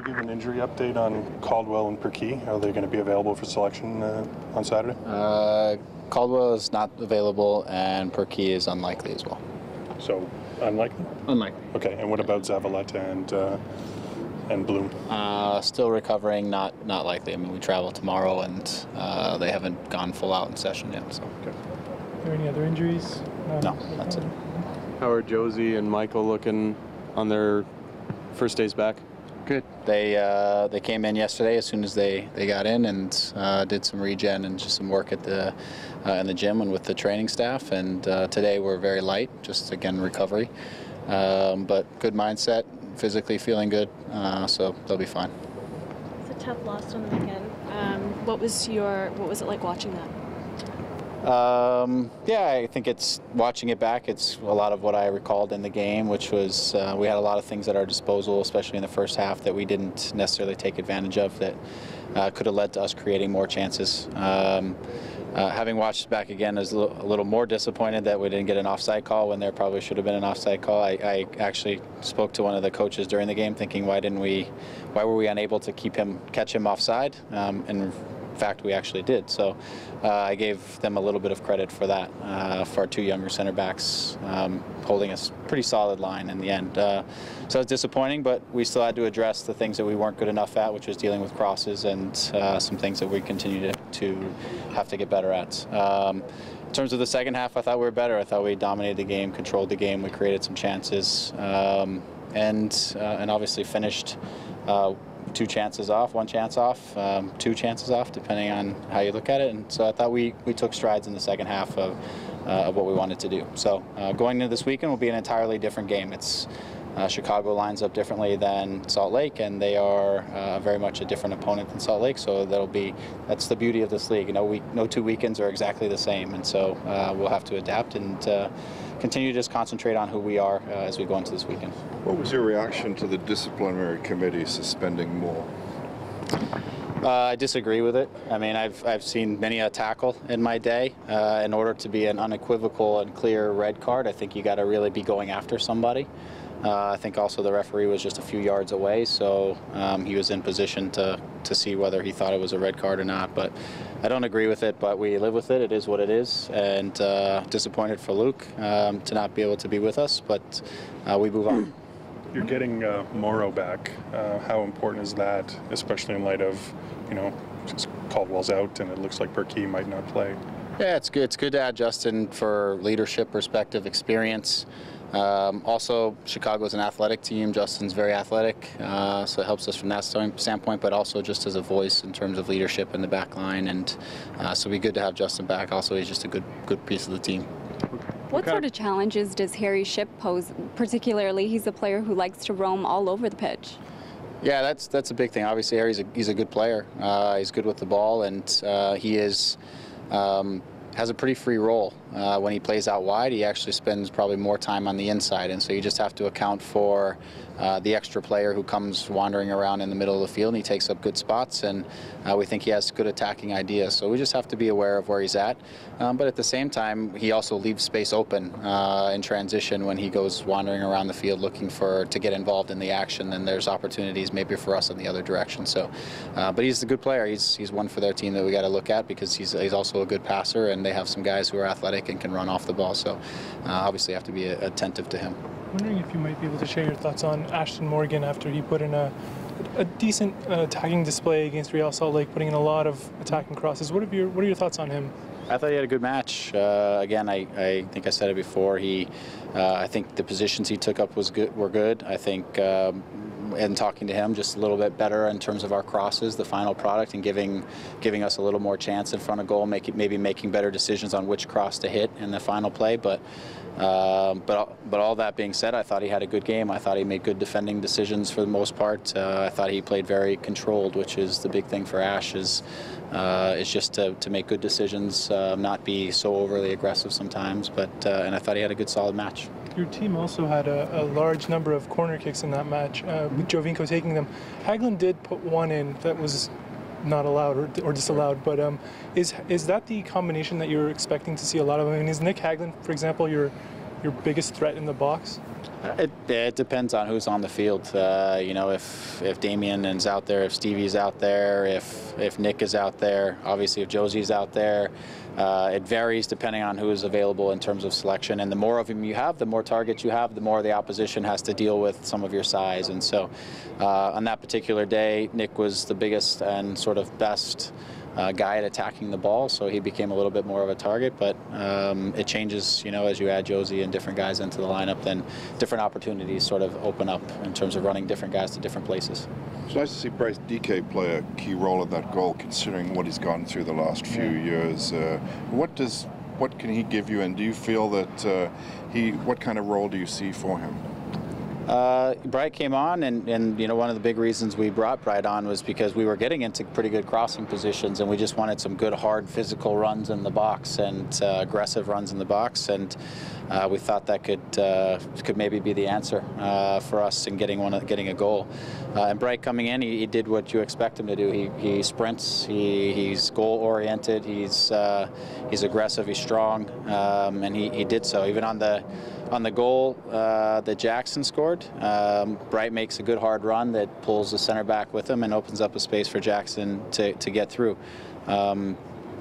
give an injury update on Caldwell and Perkey? Are they going to be available for selection on Saturday? Caldwell is not available, and Perkey is unlikely as well. So, unlikely? Unlikely. Okay, and what about Zavaleta and Bloom? Still recovering, not likely. I mean, we travel tomorrow, and they haven't gone full out in session yet. So. Okay. Are there any other injuries? No, that's it. How are Josie and Michael looking on their first days back? Good. They came in yesterday as soon as they got in and did some regen and just some work at in the gym and with the training staff. And today we're very light, just again recovery, but good mindset, physically feeling good, so they'll be fine. It's a tough loss on the weekend. What was it like watching that? Yeah, I think it's watching it back. It's a lot of what I recalled in the game, which was we had a lot of things at our disposal, especially in the first half, that we didn't necessarily take advantage of that could have led to us creating more chances. Having watched it back again, I was a little more disappointed that we didn't get an offside call when there probably should have been an offside call. I actually spoke to one of the coaches during the game, thinking why were we unable to catch him offside? And in fact, we actually did. So I gave them a little bit of credit for that, for our two younger center backs holding a pretty solid line in the end. So it's disappointing, but we still had to address the things that we weren't good enough at, which was dealing with crosses and some things that we continue to have to get better at. In terms of the second half, I thought we were better. I thought we dominated the game, controlled the game, we created some chances, and obviously finished two chances off, one chance off, two chances off, depending on how you look at it. And so I thought we took strides in the second half of what we wanted to do. So going into this weekend will be an entirely different game. It's Chicago lines up differently than Salt Lake, and they are very much a different opponent than Salt Lake. So that's the beauty of this league. You know, no two weekends are exactly the same, and so we'll have to adapt and continue to just concentrate on who we are as we go into this weekend. What was your reaction to the disciplinary committee suspending Moore? I disagree with it. I mean, I've seen many a tackle in my day. In order to be an unequivocal and clear red card, I think you got to really be going after somebody. I think also the referee was just a few yards away, so he was in position to see whether he thought it was a red card or not. But I don't agree with it, but we live with it. It is what it is, and disappointed for Luke to not be able to be with us, but we move on. You're getting Morrow back. How important is that, especially in light of, Caldwell's out and it looks like Perkey might not play? Yeah, it's good. It's good to add Justin for leadership, perspective, experience. Also, Chicago's an athletic team. Justin's very athletic, so it helps us from that standpoint, but also just as a voice in terms of leadership in the back line. And so it'd be good to have Justin back. Also, he's just a good piece of the team. What sort of challenges does Harry Shipp pose? Particularly, he's a player who likes to roam all over the pitch. Yeah, that's a big thing. Obviously, he's a good player. He's good with the ball, and he is. Has a pretty free role. When he plays out wide, he actually spends probably more time on the inside, and so you just have to account for the extra player who comes wandering around in the middle of the field, and he takes up good spots, and we think he has good attacking ideas. So we just have to be aware of where he's at. But at the same time, he also leaves space open in transition when he goes wandering around the field looking to get involved in the action, and there's opportunities maybe for us in the other direction. So, but he's a good player. He's one for their team that we got to look at because he's also a good passer, and they have some guys who are athletic and can run off the ball. So obviously have to be attentive to him. Wondering if you might be able to share your thoughts on Ashton Morgan after he put in a decent attacking display against Real Salt Lake, putting in a lot of attacking crosses. What are your thoughts on him? I thought he had a good match. Again, I think I said it before. I think the positions he took up were good. I think, and talking to him, just a little bit better in terms of our crosses, the final product, and giving us a little more chance in front of goal, maybe making better decisions on which cross to hit in the final play. But all that being said, I thought he had a good game. I thought he made good defending decisions for the most part. I thought he played very controlled, which is the big thing for Ash, is just to make good decisions, not be so overly aggressive sometimes. And I thought he had a good, solid match. Your team also had a large number of corner kicks in that match, with Jovinko taking them. Hagelin did put one in that was not allowed or disallowed, but is that the combination that you're expecting to see a lot of? I mean, is Nick Hagelin, for example, your biggest threat in the box? It depends on who's on the field. You know, if Damien is out there, if Stevie's out there, if Nick is out there, obviously if Josie's out there. It varies depending on who is available in terms of selection. And the more of them you have, the more targets you have, the more the opposition has to deal with some of your size. And so on that particular day, Nick was the biggest and sort of best guy at attacking the ball, so he became a little bit more of a target. But it changes, you know, as you add Josie and different guys into the lineup, then different opportunities sort of open up in terms of running different guys to different places. It's nice to see Bryce DK play a key role in that goal, considering what he's gone through the last few years. What can he give you, and do you feel that what kind of role do you see for him? Bright came on, and you know, one of the big reasons we brought Bright on was because we were getting into pretty good crossing positions, and we just wanted some good, hard, physical runs in the box and aggressive runs in the box, and we thought that could maybe be the answer for us in getting a goal. And Bright coming in, he did what you expect him to do. He sprints. He's goal oriented. He's aggressive. He's strong, and he did so. Even on the goal that Jackson scored, Bright makes a good hard run that pulls the center back with him and opens up a space for Jackson to get through.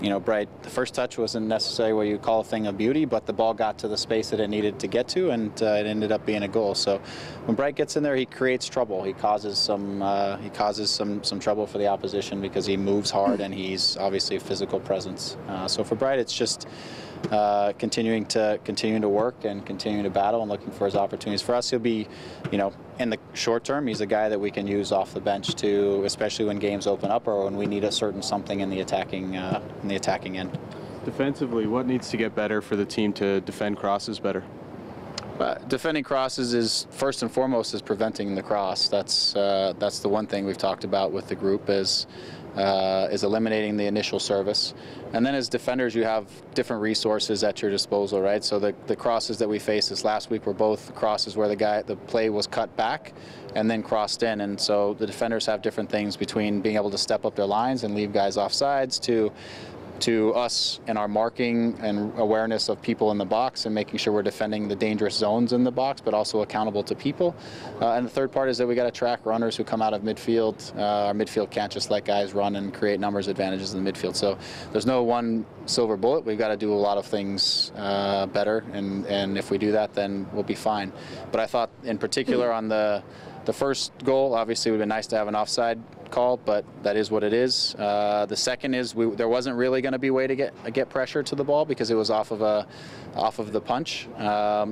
You know, Bright, the first touch wasn't necessarily what you call a thing of beauty, but the ball got to the space that it needed to get to, and it ended up being a goal. So when Bright gets in there, he creates trouble. He causes some trouble for the opposition because he moves hard and he's obviously a physical presence. So for Bright, it's just continuing to work and continuing to battle and looking for his opportunities. For us, he'll be, you know, in the short term, he's a guy that we can use off the bench to, especially when games open up or when we need a certain something in the attacking end. Defensively, what needs to get better for the team to defend crosses better? Defending crosses is first and foremost is preventing the cross. That's the one thing we've talked about with the group is eliminating the initial service. And then as defenders, you have different resources at your disposal, right? So the crosses that we faced this last week were both crosses where the play was cut back and then crossed in. And so the defenders have different things between being able to step up their lines and leave guys off sides to us and our marking and awareness of people in the box and making sure we're defending the dangerous zones in the box, but also accountable to people. And the third part is that we got to track runners who come out of midfield. Our midfield can't just let guys run and create numbers advantages in the midfield. So there's no one silver bullet. We've got to do a lot of things better, and if we do that, then we'll be fine. But I thought in particular on the first goal, obviously it would have been nice to have an offside call, but that is what it is. The second is there wasn't really going to be a way to get pressure to the ball because it was off of the punch.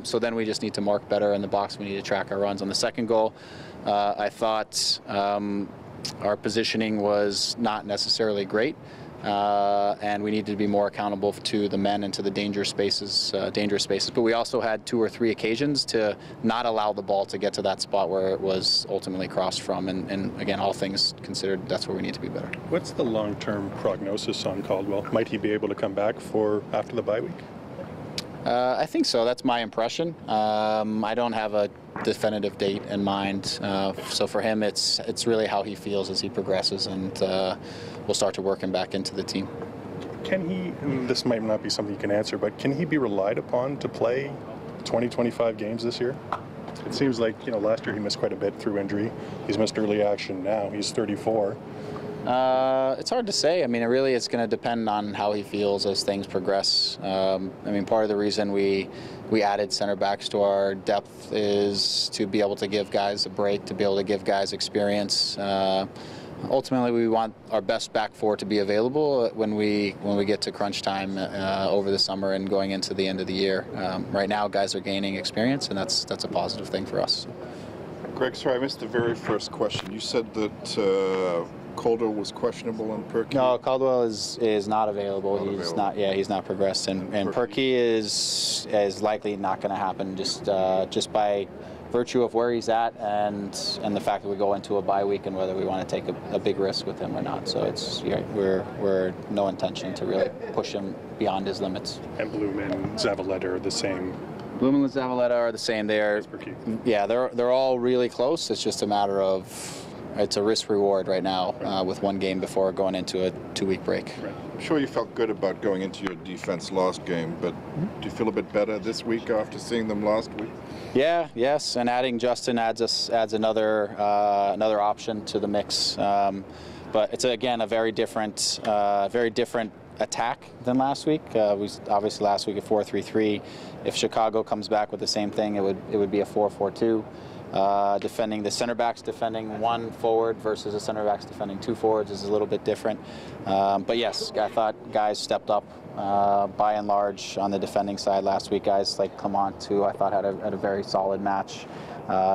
So then we just need to mark better in the box. We need to track our runs. On the second goal, I thought our positioning was not necessarily great. And we needed to be more accountable to the men and to the dangerous spaces. But we also had 2 or 3 occasions to not allow the ball to get to that spot where it was ultimately crossed from. And again, all things considered, that's where we need to be better. What's the long-term prognosis on Caldwell? Might he be able to come back after the bye week? I think so. That's my impression. I don't have a definitive date in mind. So for him, it's really how he feels as he progresses, and we'll start to work him back into the team. Can he, and this might not be something you can answer, but can he be relied upon to play 20-25 games this year? It seems like, you know, last year he missed quite a bit through injury. He's missed early action now. He's 34. It's hard to say. I mean, it's going to depend on how he feels as things progress. I mean, part of the reason we added center backs to our depth is to be able to give guys a break, to be able to give guys experience. Ultimately, we want our best back four to be available when we get to crunch time over the summer and going into the end of the year. Right now, guys are gaining experience, and that's a positive thing for us. Greg, sorry, I missed the very first question. You said that Caldwell was questionable and Perky? No, Caldwell is not available. He's not progressed, and Perky is likely not going to happen just by virtue of where he's at and the fact that we go into a bye week and whether we want to take a big risk with him or not. So we're no intention to really push him beyond his limits. And Bloom and Zavaleta are the same. Bloom and Zavaleta are the same. They're all really close. It's just a matter of it's a risk reward right now with one game before going into a 2-week break. Right. I'm sure you felt good about going into your defense last game, but do you feel a bit better this week after seeing them last week? Yeah, yes, and adding Justin adds another another option to the mix. But it's again a very different attack than last week. We obviously last week a 4-3-3. If Chicago comes back with the same thing, it would be a 4-4-2. Defending the center backs defending one forward versus the center backs defending two forwards is a little bit different. But yes, I thought guys stepped up by and large on the defending side last week. Guys like Clement too, I thought had a very solid match.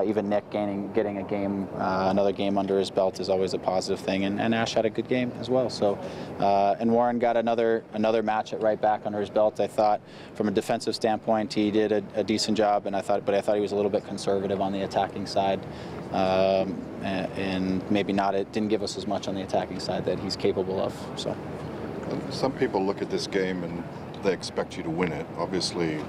Even Nick getting a game, another game under his belt is always a positive thing, and Ash had a good game as well. So, and Warren got another match at right back under his belt. I thought, from a defensive standpoint, he did a decent job, but I thought he was a little bit conservative on the attacking side, and maybe not. It didn't give us as much on the attacking side that he's capable of. So, some people look at this game and they expect you to win it. Obviously,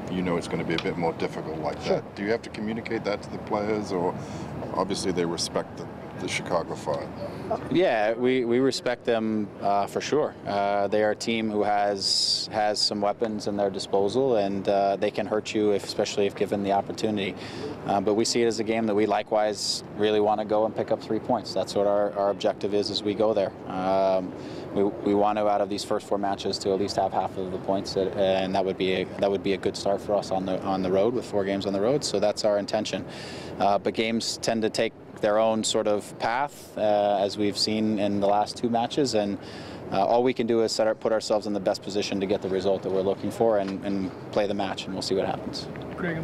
you know it's going to be a bit more difficult like that. Do you have to communicate that to the players, or obviously they respect the Chicago Fire? Yeah, we respect them for sure. They are a team who has some weapons in their disposal, and they can hurt you, especially if given the opportunity. But we see it as a game that we likewise really want to go and pick up 3 points. That's what our objective is as we go there. We want to, out of these first 4 matches, to at least have half of the points, and that would be a good start for us on the road with 4 games on the road. So that's our intention. But games tend to take their own sort of path, as we've seen in the last 2 matches, and all we can do is put ourselves in the best position to get the result that we're looking for, and play the match, and we'll see what happens. Greg,